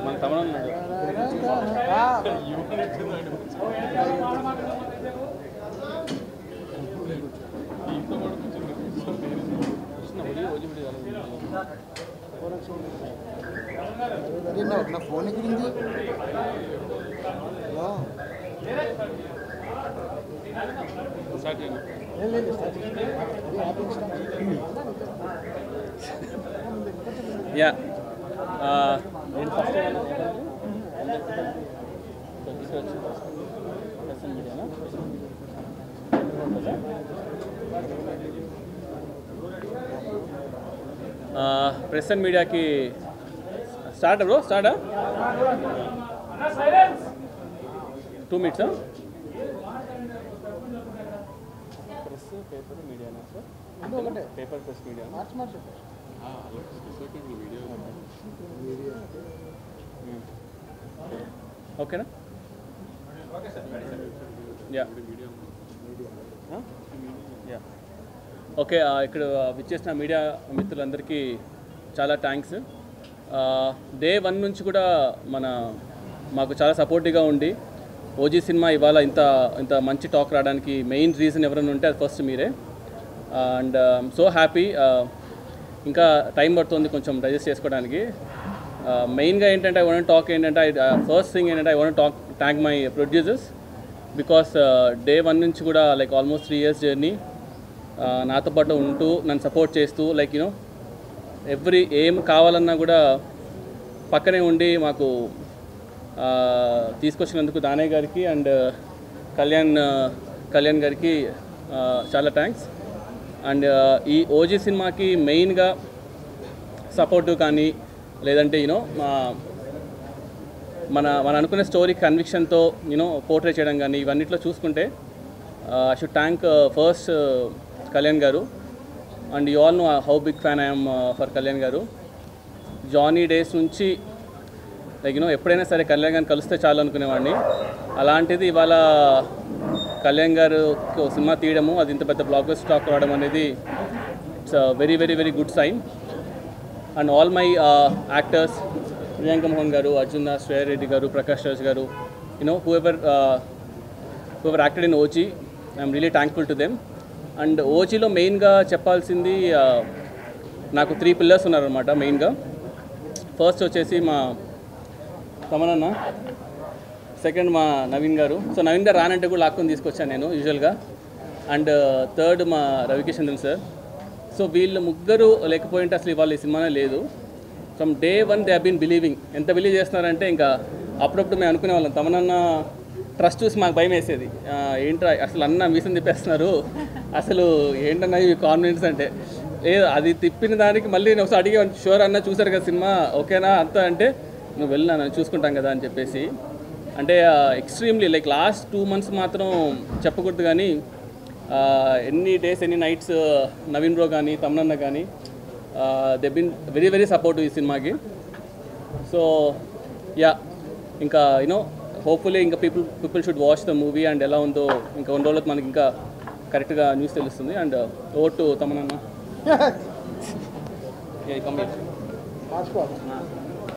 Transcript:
మన తమిళ నా ఫోన్ ఎక్కడింది యా ప్రెస్ అండ్ మీడియాకి start bro start 2 minutes press paper మీడియానా సార్ పేపర్ ప్రెస్ మీడియా ఓకేనా యా యా ఓకే ఇక్కడ విచ్చేసిన మీడియా మిత్రులందరికీ చాలా థ్యాంక్స్. డే 1 నుంచి కూడా మాకు చాలా సపోర్టివ్గా ఉండి ఓజీ సినిమా ఇవాళ ఇంత మంచి టాక్ రావడానికి మెయిన్ రీజన్ ఎవరైనా ఉంటే అది ఫస్ట్ మీరే. And so happy. ఇంకా టైం పడుతుంది కొంచెం డైజెస్ట్ చేసుకోవడానికి. మెయిన్గా ఏంటంటే ఐ వాంట్ టాక్ ఏంటంటే ఫస్ట్ థింగ్ ఏంటంటే I want thank my producers because day 1 నుంచి కూడా లైక్ ఆల్మోస్ట్ 3 years జర్నీ నాతో పాటు ఉంటూ నన్ను సపోర్ట్ చేస్తూ లైక్ యూనో ఏం కావాలన్నా కూడా పక్కనే ఉండి మాకు తీసుకొచ్చినందుకు దానయ్య గారికి అండ్ కళ్యాణ్ గారికి చాలా థ్యాంక్స్. అండ్ ఈ ఓజీ సినిమాకి మెయిన్గా సపోర్టు కానీ లేదంటే యూనో మన అనుకునే స్టోరీ కన్విక్షన్తో యూనో పోర్ట్రే చేయడం కానీ ఇవన్నిట్లో చూసుకుంటే I should thank first Kalyan garu. And you all know how big fan I'm for Kalyan garu. Johnny days నుంచి లైక్ యూనో ఎప్పుడైనా సరే కళ్యాణ్ గారిని కలిస్తే చాలు అనుకునేవాడిని. అలాంటిది ఇవాళ కళ్యాణ్ గారు సినిమా తీయడము అది ఇంత పెద్ద బ్లాక్ బస్టర్ టాక్ రావడం అనేది it's very very very good sign. And all my actors Priyanka Mohan garu, Arjun Das, Shreya Reddy garu, Prakash Raj garu, you know whoever acted in OG I'm really thankful to them. And ఓజీలో మెయిన్గా చెప్పాల్సింది నాకు 3 pillars ఉన్నారనమాట మెయిన్గా. ఫస్ట్ వచ్చేసి మా తమనన్న, సెకండ్ మా నవీన్ గారు. సో నవీన్ గారు రానంటే కూడా లాక్కొని తీసుకొచ్చాను నేను యూజువల్గా. అండ్ థర్డ్ మా రవికిషన్ సార్. సో వీళ్ళు ముగ్గురు లేకపోయింటే అసలు ఇవాళ ఈ సినిమానే లేదు. From day 1 they have been believing. ఎంత బిలీవ్ చేస్తున్నారంటే ఇంకా అప్పుడప్పుడు మేము అనుకునే వాళ్ళం తమనన్న ట్రస్ట్ చూసి మాకు భయం వేసేది. ఏంట్రా అసలు అన్న మీసం తిప్పేస్తున్నారు, అసలు ఏంటన్నా ఈ కాన్ఫిడెన్స్ అంటే. లేదు అది తిప్పిన దానికి మళ్ళీ నేను ఒకసారి అడిగే షూర్ అన్న చూసారు కదా సినిమా ఓకేనా అంతా అంటే నువ్వు వెళ్ళినా నన్ను చూసుకుంటాం కదా అని చెప్పేసి. అంటే ఎక్స్ట్రీమ్లీ లైక్ లాస్ట్ 2 months మాత్రం చెప్పకూడదు కానీ ఎన్ని డేస్ ఎన్ని నైట్స్ నవీన్ బ్రో కానీ తమనన్న కానీ they been very very supportive ఈ సినిమాకి. సో యా ఇంకా యూనో హోప్ఫుల్లీ ఇంకా people should watch the movie and ఎలా ఉందో ఇంకా 1 రోజులకు మనకి ఇంకా కరెక్ట్గా న్యూస్ తెలుస్తుంది. And over to తమనన్న.